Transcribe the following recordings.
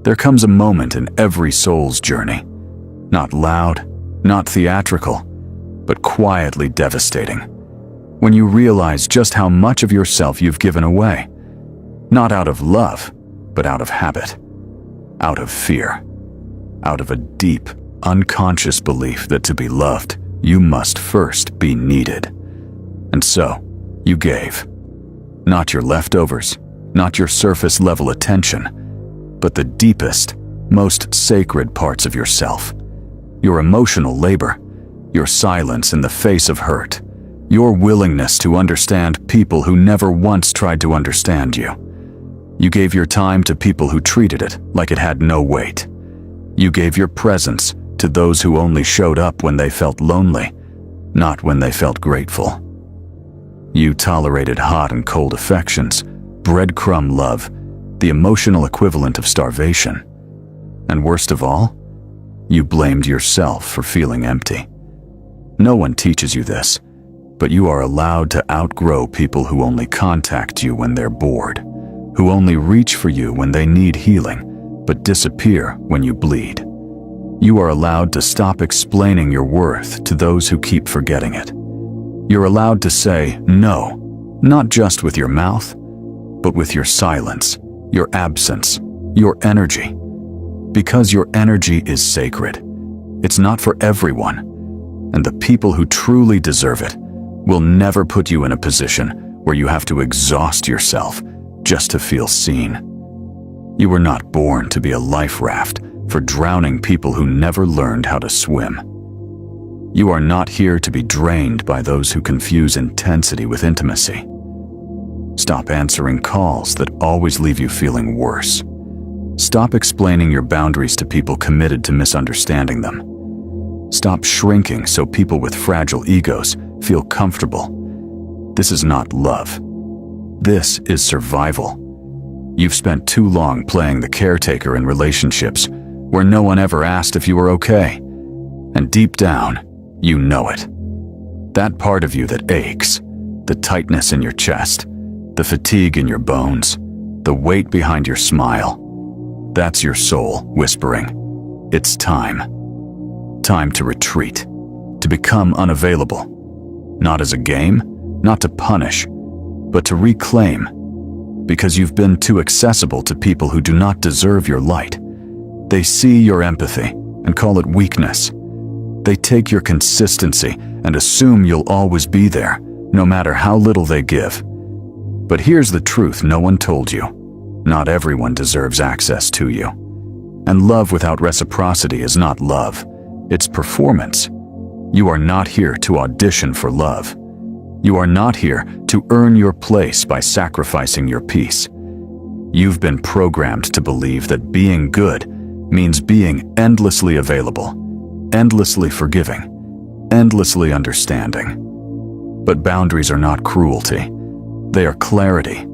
There comes a moment in every soul's journey, not loud, not theatrical, but quietly devastating, when you realize just how much of yourself you've given away, not out of love, but out of habit, out of fear, out of a deep, unconscious belief that to be loved, you must first be needed. And so, you gave. Not your leftovers, not your surface-level attention, but the deepest, most sacred parts of yourself. Your emotional labor, your silence in the face of hurt, your willingness to understand people who never once tried to understand you. You gave your time to people who treated it like it had no weight. You gave your presence to those who only showed up when they felt lonely, not when they felt grateful. You tolerated hot and cold affections, breadcrumb love, the emotional equivalent of starvation. And worst of all, you blamed yourself for feeling empty. No one teaches you this, but you are allowed to outgrow people who only contact you when they're bored, who only reach for you when they need healing, but disappear when you bleed. You are allowed to stop explaining your worth to those who keep forgetting it. You're allowed to say no, not just with your mouth, but with your silence, your absence, your energy. Because your energy is sacred. It's not for everyone, and the people who truly deserve it will never put you in a position where you have to exhaust yourself just to feel seen. You were not born to be a life raft for drowning people who never learned how to swim. You are not here to be drained by those who confuse intensity with intimacy. Stop answering calls that always leave you feeling worse. Stop explaining your boundaries to people committed to misunderstanding them. Stop shrinking so people with fragile egos feel comfortable. This is not love. This is survival. You've spent too long playing the caretaker in relationships where no one ever asked if you were okay. And deep down, you know it. That part of you that aches, the tightness in your chest, the fatigue in your bones, the weight behind your smile, that's your soul whispering, it's time. Time to retreat, to become unavailable. Not as a game, not to punish, but to reclaim. Because you've been too accessible to people who do not deserve your light. They see your empathy and call it weakness. They take your consistency and assume you'll always be there, no matter how little they give. But here's the truth no one told you. Not everyone deserves access to you. And love without reciprocity is not love. It's performance. You are not here to audition for love. You are not here to earn your place by sacrificing your peace. You've been programmed to believe that being good means being endlessly available, endlessly forgiving, endlessly understanding. But boundaries are not cruelty. They are clarity.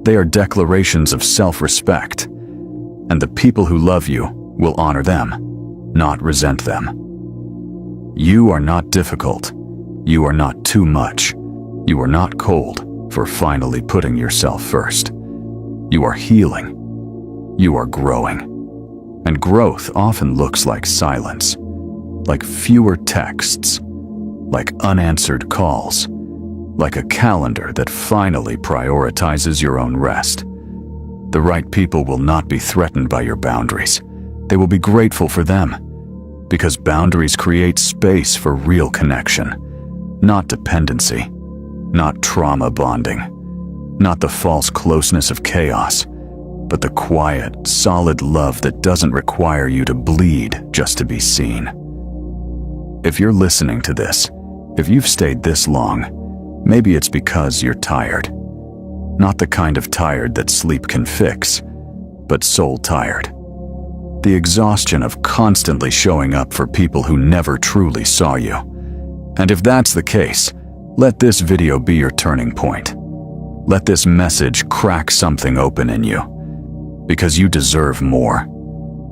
They are declarations of self-respect. And the people who love you will honor them, not resent them. You are not difficult. You are not too much. You are not cold for finally putting yourself first. You are healing. You are growing. And growth often looks like silence, like fewer texts, like unanswered calls, like a calendar that finally prioritizes your own rest. The right people will not be threatened by your boundaries. They will be grateful for them, because boundaries create space for real connection, not dependency, not trauma bonding, not the false closeness of chaos, but the quiet, solid love that doesn't require you to bleed just to be seen. If you're listening to this, if you've stayed this long, maybe it's because you're tired. Not the kind of tired that sleep can fix, but soul tired. The exhaustion of constantly showing up for people who never truly saw you. And if that's the case, let this video be your turning point. Let this message crack something open in you. Because you deserve more.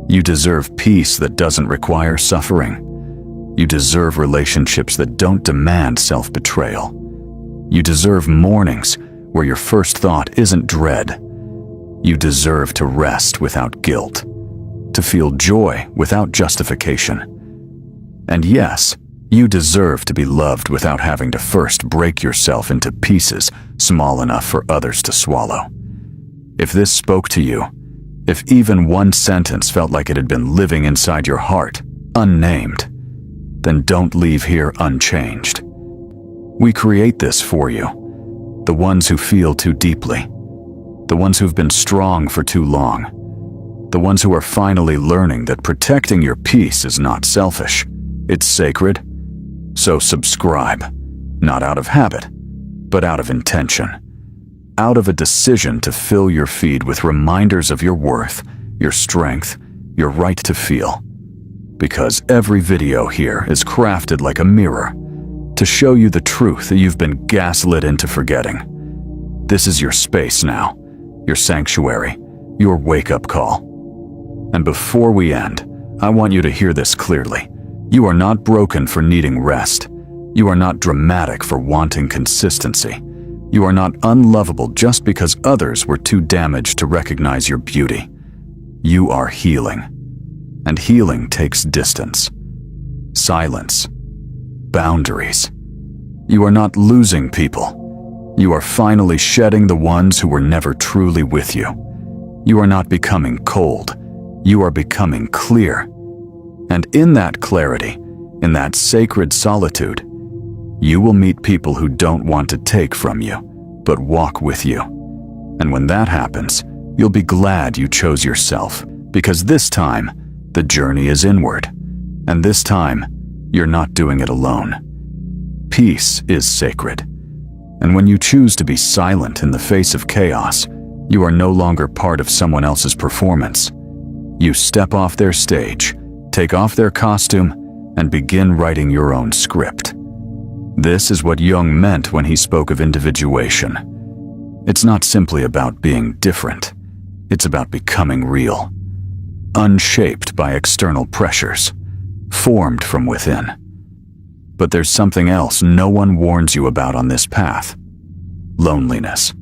You deserve peace that doesn't require suffering. You deserve relationships that don't demand self-betrayal. You deserve mornings where your first thought isn't dread. You deserve to rest without guilt. to feel joy without justification. And yes, you deserve to be loved without having to first break yourself into pieces small enough for others to swallow. If this spoke to you, if even one sentence felt like it had been living inside your heart, unnamed, then don't leave here unchanged. We create this for you, the ones who feel too deeply, the ones who've been strong for too long, the ones who are finally learning that protecting your peace is not selfish, it's sacred. So subscribe, not out of habit, but out of intention, out of a decision to fill your feed with reminders of your worth, your strength, your right to feel. Because every video here is crafted like a mirror to show you the truth that you've been gaslit into forgetting. This is your space now, your sanctuary, your wake-up call. And before we end, I want you to hear this clearly. You are not broken for needing rest. You are not dramatic for wanting consistency. You are not unlovable just because others were too damaged to recognize your beauty. You are healing. And healing takes distance, silence, boundaries. You are not losing people. You are finally shedding the ones who were never truly with you. You are not becoming cold. You are becoming clear. And in that clarity, in that sacred solitude, you will meet people who don't want to take from you, but walk with you. And when that happens, you'll be glad you chose yourself, because this time, the journey is inward. And this time, you're not doing it alone. Peace is sacred. And when you choose to be silent in the face of chaos, you are no longer part of someone else's performance. You step off their stage, take off their costume, and begin writing your own script. This is what Jung meant when he spoke of individuation. It's not simply about being different. It's about becoming real, unshaped by external pressures, formed from within. But there's something else no one warns you about on this path: loneliness.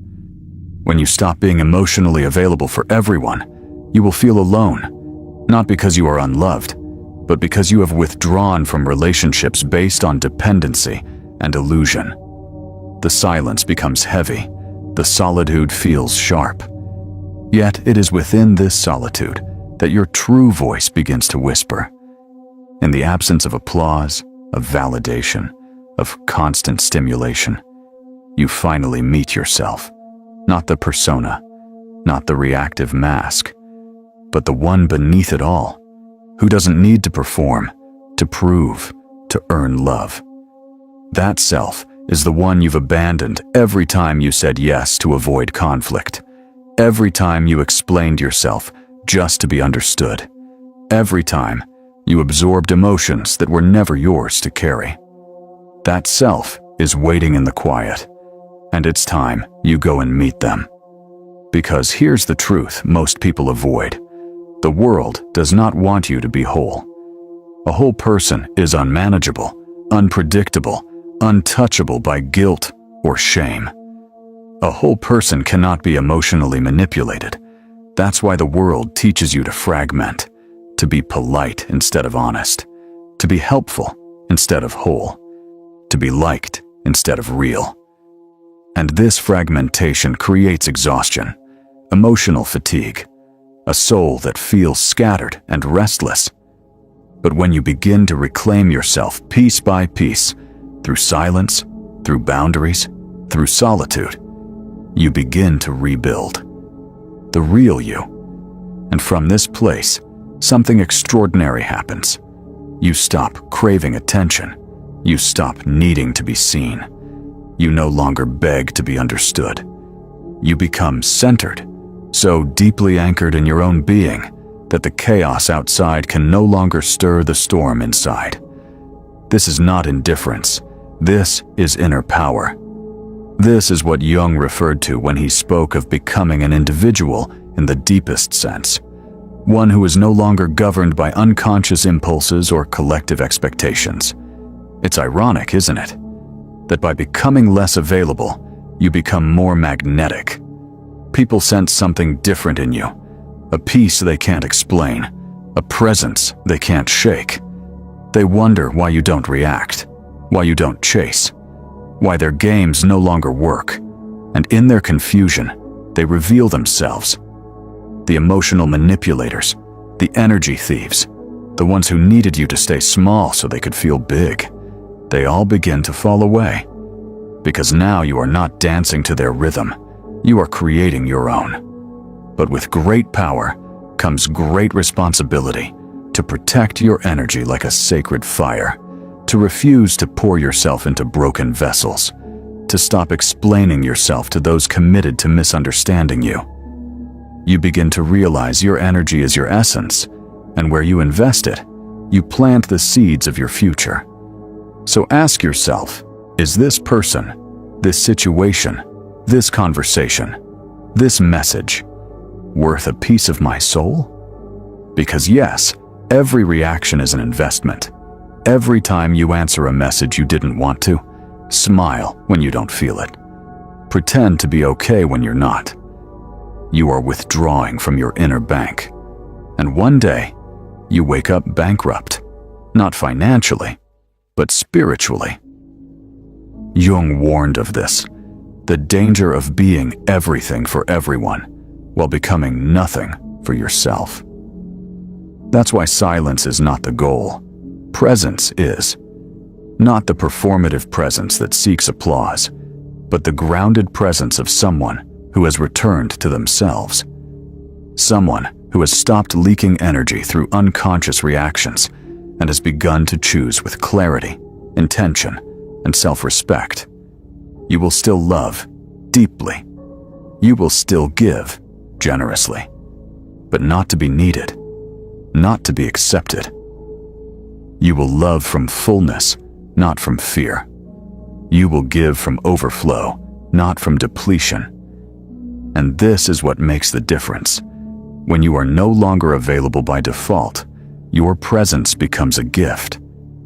When you stop being emotionally available for everyone, you will feel alone. Not because you are unloved, but because you have withdrawn from relationships based on dependency and illusion. The silence becomes heavy, the solitude feels sharp. Yet it is within this solitude that your true voice begins to whisper. In the absence of applause, of validation, of constant stimulation, you finally meet yourself, not the persona, not the reactive mask, but the one beneath it all, who doesn't need to perform, to prove, to earn love. That self is the one you've abandoned every time you said yes to avoid conflict, every time you explained yourself just to be understood, every time you absorbed emotions that were never yours to carry. That self is waiting in the quiet, and it's time you go and meet them. Because here's the truth most people avoid. The world does not want you to be whole. A whole person is unmanageable, unpredictable, untouchable by guilt or shame. A whole person cannot be emotionally manipulated. That's why the world teaches you to fragment, to be polite instead of honest, to be helpful instead of whole, to be liked instead of real. And this fragmentation creates exhaustion, emotional fatigue, a soul that feels scattered and restless. But when you begin to reclaim yourself piece by piece, through silence, through boundaries, through solitude, you begin to rebuild the real you. And from this place, something extraordinary happens. You stop craving attention. You stop needing to be seen. You no longer beg to be understood. You become centered, so deeply anchored in your own being that the chaos outside can no longer stir the storm inside. This is not indifference. This is inner power. This is what Jung referred to when he spoke of becoming an individual in the deepest sense, one who is no longer governed by unconscious impulses or collective expectations. It's ironic, isn't it, that by becoming less available, you become more magnetic. People sense something different in you, a peace they can't explain, a presence they can't shake. They wonder why you don't react, why you don't chase, why their games no longer work, and in their confusion, they reveal themselves. The emotional manipulators, the energy thieves, the ones who needed you to stay small so they could feel big, they all begin to fall away. Because now you are not dancing to their rhythm, you are creating your own. But with great power comes great responsibility to protect your energy like a sacred fire, to refuse to pour yourself into broken vessels, to stop explaining yourself to those committed to misunderstanding you. You begin to realize your energy is your essence, and where you invest it, you plant the seeds of your future. So ask yourself, is this person, this situation, this conversation, this message, worth a piece of my soul? Because yes, every reaction is an investment. Every time you answer a message you didn't want to, smile when you don't feel it. Pretend to be okay when you're not. You are withdrawing from your inner bank. And one day, you wake up bankrupt, not financially, but spiritually. Jung warned of this, the danger of being everything for everyone while becoming nothing for yourself. That's why silence is not the goal. Presence is. Not the performative presence that seeks applause, but the grounded presence of someone who has returned to themselves. Someone who has stopped leaking energy through unconscious reactions and has begun to choose with clarity, intention, and self-respect. You will still love deeply. You will still give generously, but not to be needed, not to be accepted. You will love from fullness, not from fear. You will give from overflow, not from depletion. And this is what makes the difference. When you are no longer available by default, your presence becomes a gift,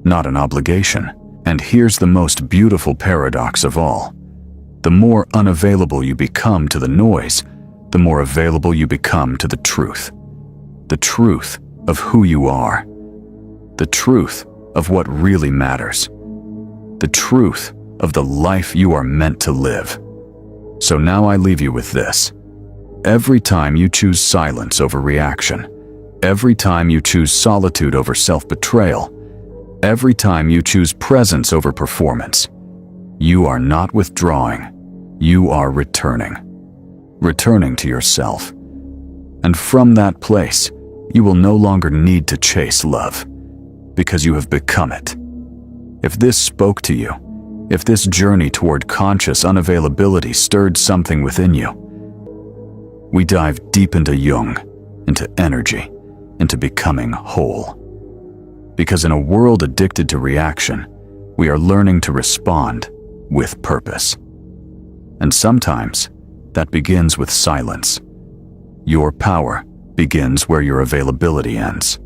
not an obligation. And here's the most beautiful paradox of all. The more unavailable you become to the noise, the more available you become to the truth. The truth of who you are. The truth of what really matters. The truth of the life you are meant to live. So now I leave you with this. Every time you choose silence over reaction, every time you choose solitude over self-betrayal, every time you choose presence over performance, you are not withdrawing, you are returning. Returning to yourself. And from that place, you will no longer need to chase love, because you have become it. If this spoke to you, if this journey toward conscious unavailability stirred something within you, we dive deep into Jung, into energy, into becoming whole. Because in a world addicted to reaction, we are learning to respond with purpose. And sometimes, that begins with silence. Your power begins where your availability ends.